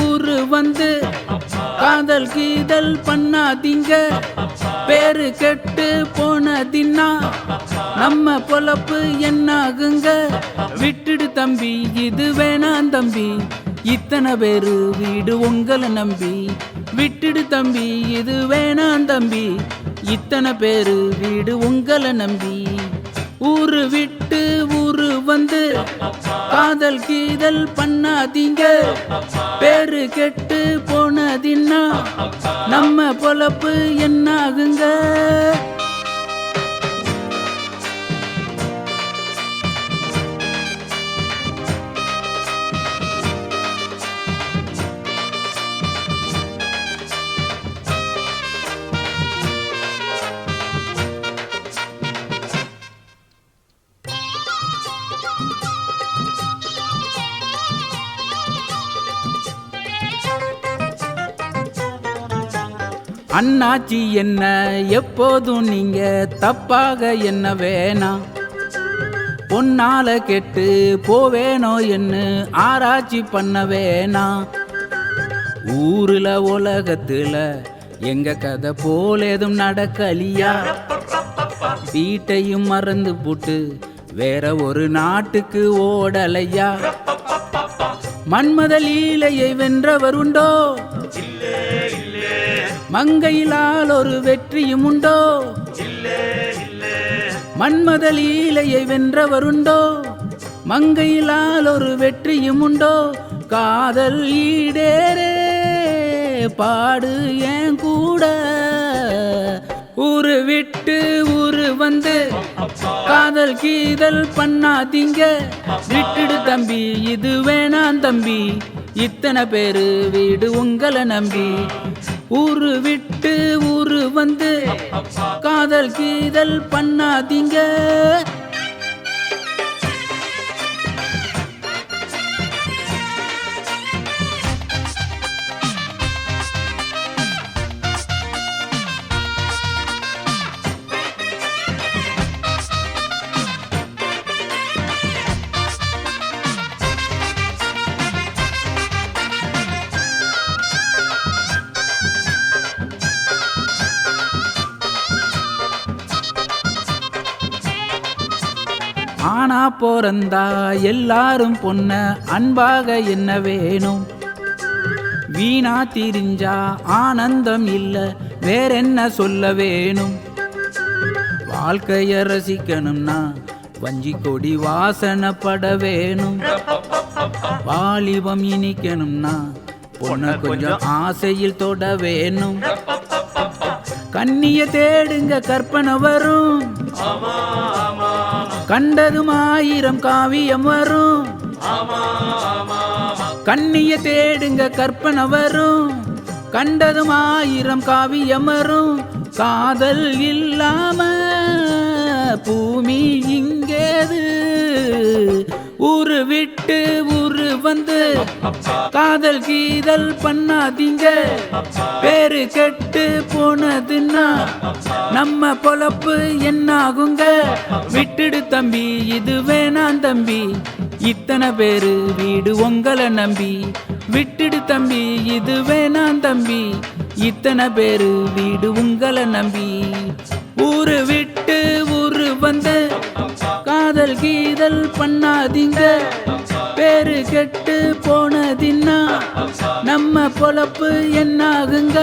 ஊரு வந்து காதல் கீதல் பண்ணாதீங்க. பேரு கெட்டு போனதின்னா நம்ம பொழப்பு என்னாகுங்க. விட்டுடு தம்பி, இது வேணாம் தம்பி, இத்தனை பேரு வீடு உங்களை நம்பி. விட்டுடு தம்பி, இது வேணாம் தம்பி, இத்தனை பேரு வீடு உங்களை நம்பி. ஊரு விட்டு ஊரு வந்து காதல் கீதல் பண்ணாதீங்க. பேரு கெட்டு போனதின்னா நம்ம பொழப்பு என்னாகுங்க. அண்ணாச்சி என்ன எப்போதும் நீங்க தப்பாக என்ன வேணாம். பொன்னால கெட்டு போவேனோ என்ன ஆராய்ச்சி பண்ண வேணாம். ஊருல உலகத்துல எங்க கதை போல எதுவும் நடக்கலியா. வீட்டையும் மறந்து போட்டு வேற ஒரு நாட்டுக்கு ஓடலையா. மன்மத லீலையை வென்றவர் உண்டோ, மங்கையிலால் ஒரு வெற்றியும் உண்டோ. மன்மத லீலையை வென்றவருண்டோ, மங்கையிலால் ஒரு வெற்றியும் உண்டோ. காதல் ஈடேரே பாடு ஏன் கூட. ஊரு விட்டு ஊரு வந்து காதல் கீதல் பண்ணாதீங்க. விட்டுடு தம்பி, இது வேணாம் தம்பி, இத்தனை பேரு வீடு உங்களை நம்பி. ஊரு விட்டு ஊரு வந்து காதல் கீதல் பண்ணாதீங்க. ஆனா பிறந்தா எல்லாரும் பொண்ண அன்பாக என்ன வேணும். வீணா திரிஞ்சா ஆனந்தம் இல்ல வேறென்ன சொல்ல வேணும். வாழ்க்கைய ரசிக்கணும்னா வஞ்சி கொடி வாசனைப்பட வேணும். வாலிபம் இனிக்கணும்னா பொண்ண கொஞ்சம் ஆசையில் தொட வேணும். கண்ணிய தேடுங்க கற்பனை வரும், கண்டதும் 1000 காவியம் வரும். கண்ணிய தேடுங்க கற்பனை வரும், கண்டதும் 1000 காவியம் வரும். காதல் இல்லாம பூமி இங்கேது. ஊரு விட்டு ஊரு வந்து காதல் கீதல் பண்ணாதீங்க. பேரு கெட்டு போனதுன்னா நம்ம பொழப்பு என்னாகுங்க. விட்டுடு தம்பி, இது வேணாம் தம்பி, இத்தனை பேரு வீடு உங்களை நம்பி. விட்டுடு தம்பி, இது வேணாம் தம்பி, இத்தனை பேரு வீடு உங்களை நம்பி. ஊரு விட்டு ஊரு வந்து காதல் கீதல் பண்ணாதீங்க. பேரு கெட்டு போனதின்னா நம்ம பொழப்பு என்னாகுங்க.